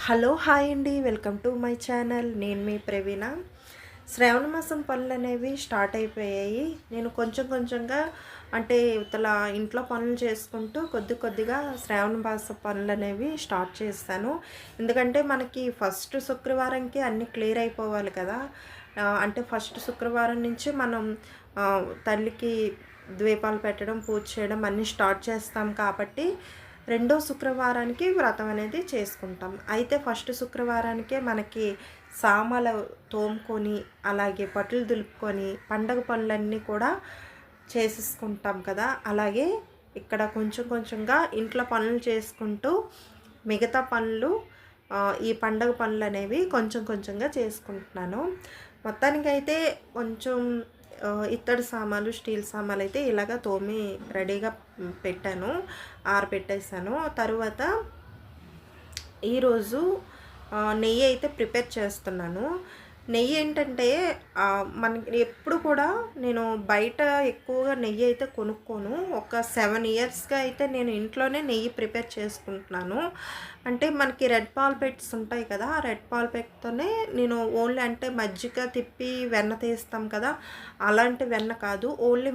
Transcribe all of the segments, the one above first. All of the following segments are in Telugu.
హలో హాయ్ అండి, వెల్కమ్ టు మై ఛానల్. నేను మీ ప్రవీణ. శ్రావణ మాసం పనులు అనేవి స్టార్ట్ అయిపోయాయి. నేను కొంచెం కొంచెంగా అంటే ఇవతల ఇంట్లో పనులు చేసుకుంటూ కొద్దిగా శ్రావణ మాసం పనులు అనేవి స్టార్ట్ చేస్తాను. ఎందుకంటే మనకి ఫస్ట్ శుక్రవారంకి అన్నీ క్లియర్ అయిపోవాలి కదా. అంటే ఫస్ట్ శుక్రవారం నుంచి మనం తల్లికి ద్వీపాలు పెట్టడం, పూజ చేయడం అన్నీ స్టార్ట్ చేస్తాం కాబట్టి రెండో శుక్రవారానికి వ్రతం అనేది చేసుకుంటాం. అయితే ఫస్ట్ శుక్రవారానికే మనకి సామాలు తోముకొని, అలాగే బట్టలు దులుపుకొని పండగ పనులన్నీ కూడా చేసేసుకుంటాం కదా. అలాగే ఇక్కడ కొంచెం కొంచెంగా ఇంట్లో పనులు చేసుకుంటూ మిగతా పనులు ఈ పండగ పనులు అనేవి కొంచెం కొంచెంగా చేసుకుంటున్నాను. మొత్తానికైతే కొంచెం ఇత్తడి సామాన్లు, స్టీల్ సామాన్లు అయితే ఇలాగ తోమి రెడీగా పెట్టాను, ఆరబెట్టేసాను. తరువాత ఈరోజు నెయ్యి అయితే ప్రిపేర్ చేస్తున్నాను. నెయ్యి ఏంటంటే మనకి ఎప్పుడు కూడా నేను బయట ఎక్కువగా నెయ్యి అయితే కొనుక్కోను. ఒక 7 ఇయర్స్గా అయితే నేను ఇంట్లోనే నెయ్యి ప్రిపేర్ చేసుకుంటున్నాను. అంటే మనకి రెడ్ పాల్పెట్స్ ఉంటాయి కదా, ఆ రెడ్ పాల్పెట్తోనే నేను ఓన్లీ అంటే మజ్జిగ తిప్పి వెన్న తీస్తాం కదా, అలాంటి వెన్న కాదు, ఓన్లీ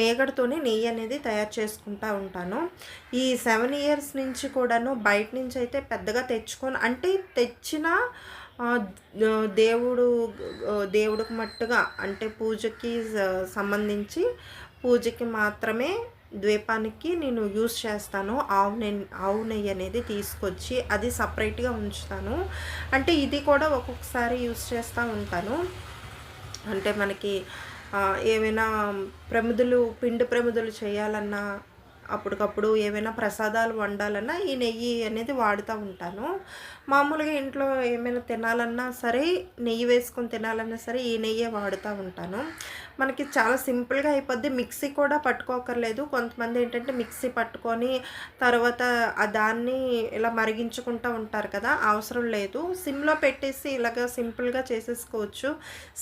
మేగడతోనే నెయ్యి అనేది తయారు చేసుకుంటూ ఉంటాను. ఈ 7 ఇయర్స్ నుంచి కూడాను బయట నుంచి అయితే పెద్దగా తెచ్చుకొని, అంటే తెచ్చిన దేవుడికి మట్టుగా అంటే పూజకి సంబంధించి పూజకి మాత్రమే ద్వీపానికి నేను యూస్ చేస్తాను. ఆవు నెయ్యి అనేది తీసుకొచ్చి అది సపరేట్గా ఉంచుతాను. అంటే ఇది కూడా ఒక్కొక్కసారి యూస్ చేస్తూ ఉంటాను. అంటే మనకి ఏమైనా పిండి ప్రమిదలు చేయాలన్నా, అప్పటికప్పుడు ఏమైనా ప్రసాదాలు వండాలన్నా ఈ నెయ్యి అనేది వాడుతూ ఉంటాను. మామూలుగా ఇంట్లో ఏమైనా తినాలన్నా సరే, నెయ్యి వేసుకొని తినాలన్నా సరే ఈ నెయ్యే వాడుతూ ఉంటాను. మనకి చాలా సింపుల్గా అయిపోద్ది. మిక్సీ కూడా పట్టుకోకర్లేదు. కొంతమంది ఏంటంటే మిక్సీ పట్టుకొని తర్వాత దాన్ని ఇలా మరిగించుకుంటూ ఉంటారు కదా, అవసరం లేదు. సిమ్లో పెట్టేసి ఇలాగ సింపుల్గా చేసేసుకోవచ్చు.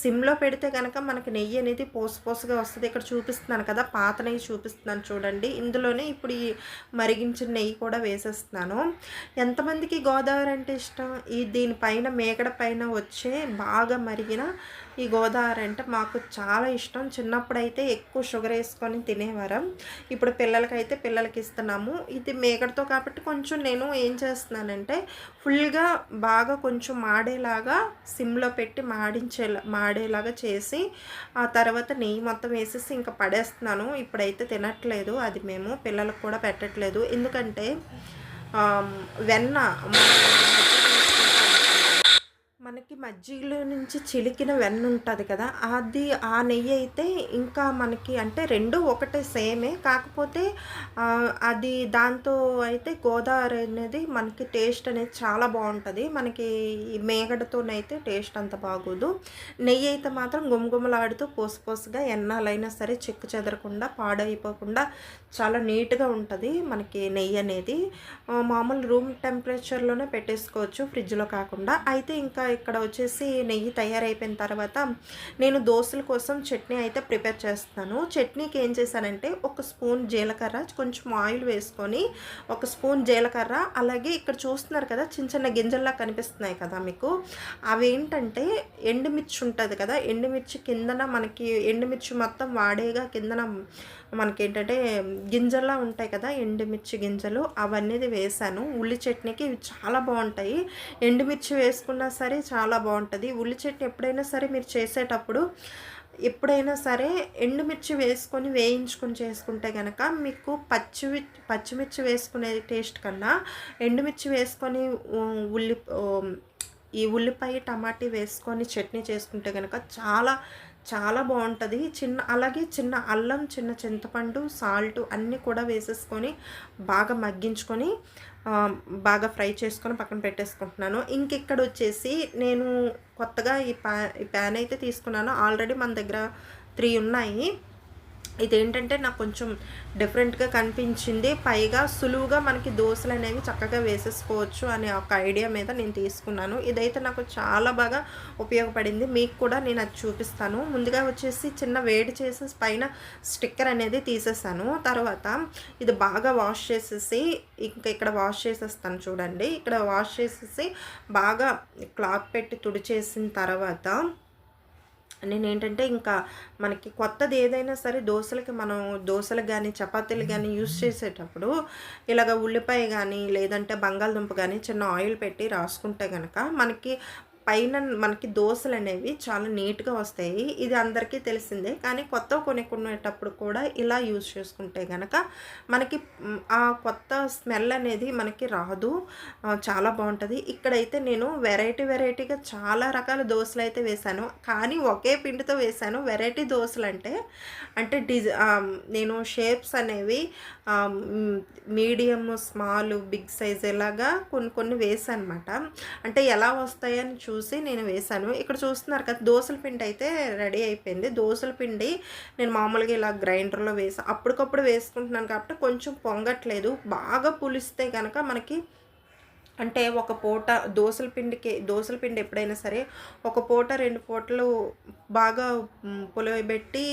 సిమ్లో పెడితే కనుక మనకి నెయ్యి అనేది పోసుగా వస్తుంది. ఇక్కడ చూపిస్తున్నాను కదా, పాత నెయ్యి చూపిస్తున్నాను చూడండి. ఇందులోనే ఇప్పుడు ఈ మరిగించిన నెయ్యి కూడా వేసేస్తున్నాను. ఎంతమందికి గోదావరి అంటే ఇష్టం? దీనిపైన మేకడ పైన వచ్చే బాగా మరిగిన ఈ గోదావరి అంటే మాకు చాలా ఇష్టం. చిన్నప్పుడైతే ఎక్కువ షుగర్ వేసుకొని తినేవారం. ఇప్పుడు పిల్లలకి ఇస్తున్నాము. ఇది మేకడతో కాబట్టి కొంచెం నేను ఏం చేస్తున్నానంటే ఫుల్గా బాగా కొంచెం మాడేలాగా సిమ్లో పెట్టి మాడేలాగా చేసి ఆ తర్వాత నెయ్యి మొత్తం వేసేసి ఇంకా పడేస్తున్నాను. ఇప్పుడైతే తినట్లేదు అది, మేము పిల్లలకు కూడా పెట్టట్లేదు. ఎందుకంటే వెన్న మనకి మజ్జిగలో నుంచి చిలికిన వెన్న ఉంటుంది కదా, ఆ నెయ్యి అయితే ఇంకా మనకి అంటే రెండు ఒకటే సేమే, కాకపోతే అది దాంతో అయితే గోదావరి అనేది మనకి టేస్ట్ అనేది చాలా బాగుంటుంది. మనకి ఈ మేగడతోనైతే టేస్ట్ అంత బాగోదు. నెయ్యి అయితే మాత్రం గుమగుమలాడుతూ పోసుగా ఎన్నాలైనా సరే చెక్కు చెదరకుండా పాడైపోకుండా చాలా నీట్గా ఉంటుంది మనకి నెయ్యి అనేది. మామూలు రూమ్ టెంపరేచర్లోనే పెట్టేసుకోవచ్చు, ఫ్రిడ్జ్లో కాకుండా. అయితే ఇంకా ఇక్కడ వచ్చేసి నెయ్యి తయారైపోయిన తర్వాత నేను దోశల కోసం చట్నీ అయితే ప్రిపేర్ చేస్తాను. చట్నీకి ఏం చేశానంటే ఒక స్పూన్ జీలకర్ర, కొంచెం ఆయిల్ వేసుకొని ఒక స్పూన్ జీలకర్ర, అలాగే ఇక్కడ చూస్తున్నారు కదా చిన్న చిన్న గింజల్లా కనిపిస్తున్నాయి కదా మీకు, అవేంటంటే ఎండుమిర్చి ఉంటుంది కదా, ఎండుమిర్చి కిందన మనకి ఎండుమిర్చి మొత్తం వాడేగా కిందన మనకి ఏంటంటే గింజల్లా ఉంటాయి కదా ఎండుమిర్చి గింజలు, అవన్నీ వేసాను. ఉల్లి చట్నీకి ఇవి చాలా బాగుంటాయి. ఎండుమిర్చి వేసుకున్నా సరే చాలా బాగుంటుంది. ఉల్లి చట్నీ ఎప్పుడైనా సరే మీరు చేసేటప్పుడు ఎండుమిర్చి వేసుకొని వేయించుకొని చేసుకుంటే కనుక మీకు పచ్చిమిర్చి వేసుకునే టేస్ట్ కన్నా ఎండుమిర్చి వేసుకొని ఈ ఉల్లిపాయ టమాటీ వేసుకొని చట్నీ చేసుకుంటే కనుక చాలా చాలా బాగుంటుంది. అలాగే చిన్న అల్లం, చిన్న చింతపండు, సాల్ట్ అన్నీ కూడా వేసేసుకొని బాగా మగ్గించుకొని బాగా ఫ్రై చేసుకొని పక్కన పెట్టేసుకుంటున్నాను. ఇక్కడ వచ్చేసి నేను కొత్తగా ఈ ప్యాన్ అయితే తీసుకున్నాను. ఆల్రెడీ మన దగ్గర 3 ఉన్నాయి. ఇదేంటంటే నాకు కొంచెం డిఫరెంట్‌గా కనిపించింది. పైగా సులువుగా మనకి దోసలనేవి చక్కగా వేసేసుకోవచ్చు అనే ఒక ఐడియా మీద నేను తీసుకున్నాను. ఇదైతే నాకు చాలా బాగా ఉపయోగపడింది. మీకు కూడా నేను అది చూపిస్తాను. ముందుగా వచ్చేసి చిన్న వేడి చేసేసి పైన స్టిక్కర్ అనేది తీసేసాను. తర్వాత ఇది బాగా వాష్ చేసేసి ఇంకా ఇక్కడ వాష్ చేసేస్తాను చూడండి. ఇక్కడ వాష్ చేసేసి బాగా క్లాత్ పెట్టి తుడిచేసిన తర్వాత నేనేంటంటే ఇంకా మనకి కొత్తది ఏదైనా సరే దోసలకి మనం దోసలకు గానీ, చపాతీలకు గానీ యూజ్ చేసేటప్పుడు ఇలాగ ఉల్లిపాయ గానీ, లేదంటే బంగాళదుంప గానీ చిన్న ఆయిల్ పెట్టి రాసుకుంటే గనక మనకి పైన మనకి దోసలనేవి చాలా నీట్‌గా వస్తాయి. ఇది అందరికీ తెలిసిందే. కానీ కొత్తవి కొనుక్కునేటప్పుడు కూడా ఇలా యూజ్ చేసుకుంటే గనక మనకి ఆ కొత్త స్మెల్ అనేది మనకి రాదు. చాలా బావుంటది. ఇక్కడైతే నేను వెరైటీగా చాలా రకాల దోసలైతే వేశాను. కానీ ఒకే పిండితో వేశాను. వెరైటీ దోసలంటే నేను షేప్స్ అనేవి మీడియం, స్మాల్, బిగ్ సైజ్ ఇలాగా కొన్ని వేసానమాట. అంటే ఎలా వస్తాయని చూసి నేను వేశాను. ఇక్కడ చూస్తున్నారు కదా దోసల పిండి అయితే రెడీ అయిపోయింది. దోసల పిండి నేను మామూలుగా ఇలా గ్రైండర్‌లో అప్పటికప్పుడు వేసుకుంటున్నాను కాబట్టి కొంచెం పొంగట్లేదు. బాగా పులిస్తే గనక మనకి అంటే ఒక పూట దోసల పిండి ఎప్పుడైనా సరే ఒక పూట 2 పూటలు బాగా పులవబెట్టి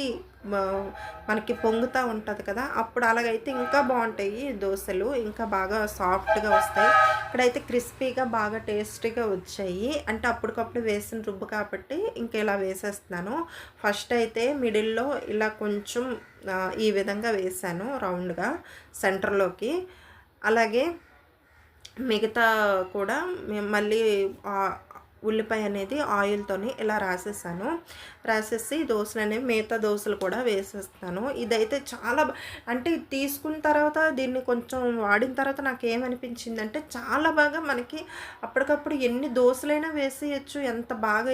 మనకి పొంగుతా ఉంటది కదా! అప్పుడు అలాగైతే ఇంకా బావుంటాయి దోసలు. ఇంకా బాగా సాఫ్ట్‌గా వస్తాయి. ఇక్కడైతే క్రిస్పీగా బాగా టేస్టీగా వచ్చాయి. అంటే అప్పటికప్పుడు వేసిన రుబ్బు కాబట్టి ఇంక ఇలా వేసేస్తున్నాను. ఫస్ట్ అయితే మిడిల్‌లో ఇలా కొంచెం ఈ విధంగా వేశాను రౌండ్‌గా సెంటర్‌లోకి. అలాగే మిగతా కూడా మళ్ళీ ఉల్లిపాయ అనేది ఆయిల్‌తోని ఇలా రాసేసి దోసలనేవి మిగతా దోసలు కూడా వేసేస్తాను. ఇదైతే చాలా అంటే తీసుకున్న తర్వాత దీన్ని కొంచెం వాడిన తర్వాత నాకేమనిపించిందంటే చాలా బాగా మనకి అప్పటికప్పుడు ఎన్ని దోసలైనా వేసేయొచ్చు. ఎంత బాగా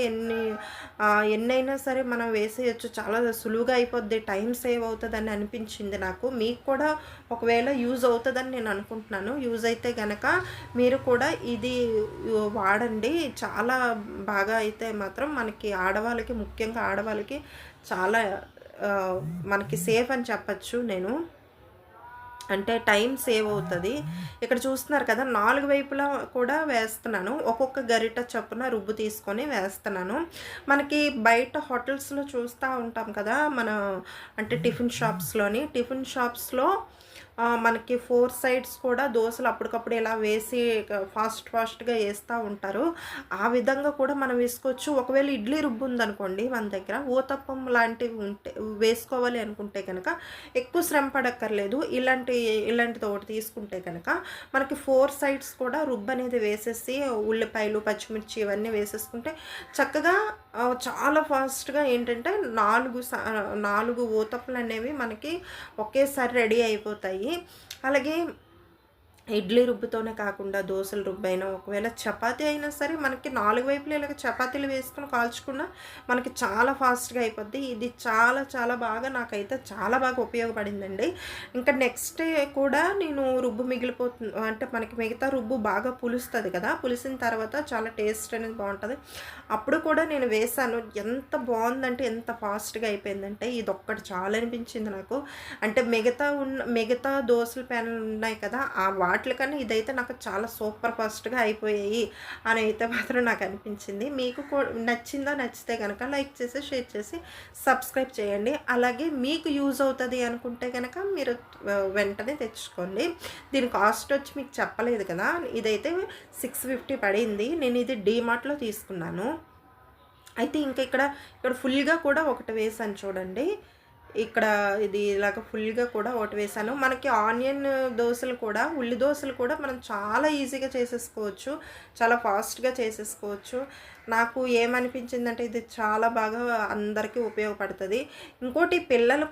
ఎన్నైనా సరే మనం వేసేయొచ్చు. చాలా సులువుగా అయిపోద్ది. టైం సేవ్ అవుతదని అనిపించింది నాకు. మీకు కూడా ఒకవేళ యూజ్ అవుతదని నేను అనుకుంటున్నాను. యూజ్ అయితే గనక మీరు కూడా ఇది వాడండి. చాలా బాగా అయితే మాత్రం మనకి ఆడవాళ్ళకి ముఖ్యంగా ఆడవాళ్ళకి చాలా మనకి సేఫ్ అని చెప్పచ్చు నేను. అంటే టైం సేవ్ అవుతది. ఇక్కడ చూస్తున్నారు కదా 4 వైపులా కూడా వేస్తున్నాను. ఒక్కొక్క గరిట చొప్పున రుబ్బు తీసుకొని వేస్తున్నాను. మనకి బయట హోటల్స్‌లో చూస్తా ఉంటాం కదా! అంటే టిఫిన్ షాప్స్‌లో మనకి 4 సైడ్స్ కూడా దోసలు అప్పటికప్పుడు ఇలా వేసి ఫాస్ట్‌గా ఏస్తా ఉంటారు. ఆ విధంగా కూడా మనం వేసుకోవచ్చు. ఒకవేళ ఇడ్లీ రుబ్బు ఉందనుకోండి మన దగ్గర, ఊతప్పం లాంటివి వేసుకోవాలి అనుకుంటే గనక ఎక్కువ శ్రమ పడక్కర్లేదు. ఇలాంటిది ఒకటి తీసుకుంటే గనక మనకి 4 సైడ్స్ కూడా రుబ్బు అనేది వేసేసి ఉల్లిపాయలు, పచ్చిమిర్చి ఇవన్నీ వేసేసుకుంటే చక్కగా చాలా ఫాస్ట్‌గా ఏంటంటే 4 ఊతప్పలనేవి మనకి ఒకేసారి రెడీ అయిపోతాయి. అలాగే ఇడ్లీ రుబ్బుతోనే కాకుండా దోసల రుబ్బైనా ఒకవేళ చపాతీ అయినా సరే మనకి 4 వైపులా ఇలాగ చపాతీలు వేసుకొని కాల్చుకున్నా మనకి చాలా ఫాస్ట్‌గా అయిపోద్ది. ఇది చాలా బాగా నాకైతే చాలా బాగా ఉపయోగపడిందండి. ఇంకా నెక్స్ట్ డే కూడా నేను రుబ్బు అంటే మనకి మిగతా రుబ్బు బాగా పులుస్తది కదా! పులిసిన తర్వాత చాలా టేస్ట్ అనేది బావుంటది. అప్పుడు కూడా నేను వేశాను. ఎంత బావుందంటే ఎంత ఫాస్ట్‌గా అయిపోయిందంటే ఇదొక్కటి చాలు అనిపించింది నాకు. అంటే మిగతా దోసల ప్యాన్లు ఉన్నాయి కదా! వాటిలకన్నా ఇదైతే నాకు చాలా సూపర్ ఫాస్ట్‌గా అయిపోయాయి అని అయితే మాత్రం నాకు అనిపించింది. మీకు నచ్చితే గనక లైక్ చేసి, షేర్ చేసి, సబ్స్క్రైబ్ చేయండి. అలాగే మీకు యూజ్ అవుతది అనుకుంటే గనక మీరు వెంటనే తెచ్చుకోండి. దీని కాస్ట్ వచ్చి మీకు చెప్పలేదు కదా! ఇదైతే 650 పడింది. నేను ఇది డీమార్ట్‌లో తీసుకున్నాను. అయితే ఇక్కడ ఫుల్‌గా కూడా ఒకటి వేశాను చూడండి. ఇక్కడ ఇది ఇలాగ ఫుల్‌గా కూడా ఒకటి వేశాను. మనకి ఆనియన్ దోసలు కూడా, ఉల్లి దోసలు కూడా మనం చాలా ఈజీగా చేసేసుకోవచ్చు. చాలా ఫాస్ట్‌గా చేసేసుకోవచ్చు. నాకు ఏమనిపించిందంటే ఇది చాలా బాగా అందరికీ ఉపయోగపడుతది. ఇంకోటి పిల్లలు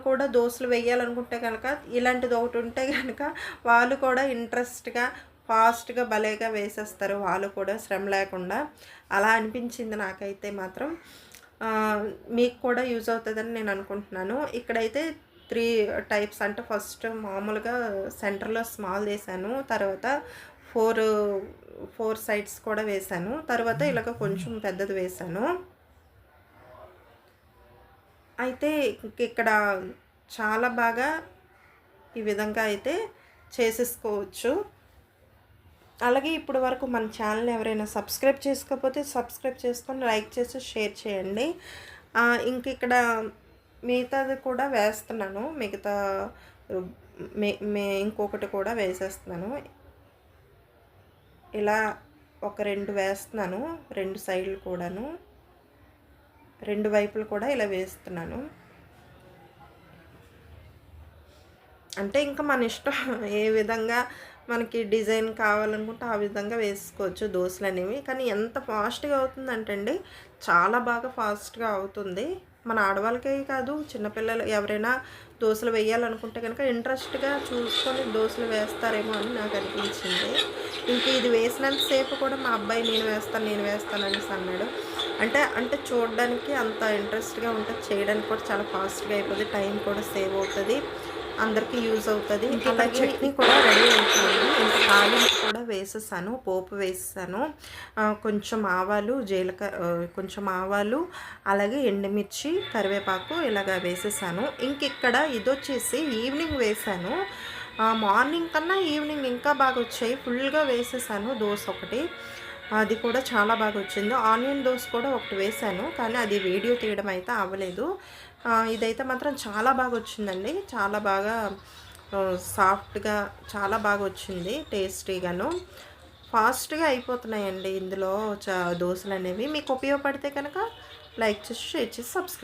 కూడా దోసలు వేయాలనుకుంటే గనక ఇలాంటిది ఒకటి ఉంటే గనక వాళ్ళు కూడా ఇంట్రెస్ట్‌గా ఫాస్ట్‌గా భలేగా వేసేస్తారు. వాళ్ళు కూడా శ్రమ లేకుండా. అలా అనిపించింది నాకైతే మాత్రం. మీకు కూడా యూజ్ అవుతదని నేను అనుకుంటున్నాను. ఇక్కడైతే 3 టైప్స్ అంటే ఫస్ట్ మామూలుగా సెంటర్‌లో స్మాల్ వేశాను. తర్వాత 4 సైడ్స్ కూడా వేశాను. తర్వాత ఇలాగ కొంచెం పెద్దది వేశాను. అయితే ఇక్కడ చాలా బాగా ఈ విధంగా అయితే చేసేసుకోవచ్చు. అలాగే ఇప్పటి వరకు మన ఛానల్ ఎవరైనా సబ్స్క్రైబ్ చేసుకోకపోతే సబ్స్క్రైబ్ చేసుకొని లైక్ చేసి షేర్ చేయండి. ఇంక ఇక్కడ మిగతాది కూడా వేస్తున్నాను. మిగతా ఇంకొకటి కూడా వేసేస్తున్నాను. ఇలా ఒక 2 వేస్తున్నాను. 2 సైడ్లు కూడాను, 2 వైపులు కూడా ఇలా వేస్తున్నాను. అంటే ఇంకా మన ఇష్టం ఏ విధంగా మనకి డిజైన్ కావాలనుకుంటే ఆ విధంగా వేసుకోవచ్చు దోసలు అనేవి. కానీ ఎంత ఫాస్ట్గా అవుతుందంటే అండి, చాలా బాగా ఫాస్ట్గా అవుతుంది. మన ఆడవాళ్ళకే కాదు, చిన్నపిల్లలు ఎవరైనా దోసలు వేయాలనుకుంటే కనుక ఇంట్రెస్ట్గా చూసుకొని దోసలు వేస్తారేమో అని నాకు అనిపించింది. ఇంక ఇది వేసినంతసేపు కూడా మా అబ్బాయి నేను వేస్తాను అనేసి అన్నాడు. అంటే చూడడానికి అంత ఇంట్రెస్ట్గా ఉంటుంది, చేయడానికి కూడా చాలా ఫాస్ట్గా అయిపోతుంది, టైం కూడా సేవ్ అవుతుంది, అందరికీ యూజ్ అవుతుంది. అలాగే చట్నీ కూడా రెడీ అయిపోయింది. ఇంకా తాలింపు కూడా వేసేసాను, పోపు వేసేసాను. కొంచెం ఆవాలు, కొంచెం ఆవాలు, అలాగే ఎండుమిర్చి, కరివేపాకు ఇలాగ వేసేసాను. ఇక్కడ ఇదొచ్చేసి ఈవినింగ్ వేసాను. మార్నింగ్ కన్నా ఈవినింగ్ ఇంకా బాగా వచ్చాయి. ఫుల్గా వేసేసాను దోశ ఒకటి, అది కూడా చాలా బాగా వచ్చింది. ఆనియన్ దోశ కూడా ఒకటి వేసాను, కానీ అది వీడియో తీయడం అయితే అవ్వలేదు. ఇదైతే మాత్రం చాలా బాగా వచ్చిందండి. చాలా బాగా సాఫ్ట్గా చాలా బాగా వచ్చింది, టేస్టీగాను. ఫాస్ట్గా అయిపోతున్నాయండి ఇందులో దోశలు అనేవి. మీకు ఉపయోగపడితే కనుక లైక్ చేసి, షేర్ చేసి, సబ్స్క్రైబ్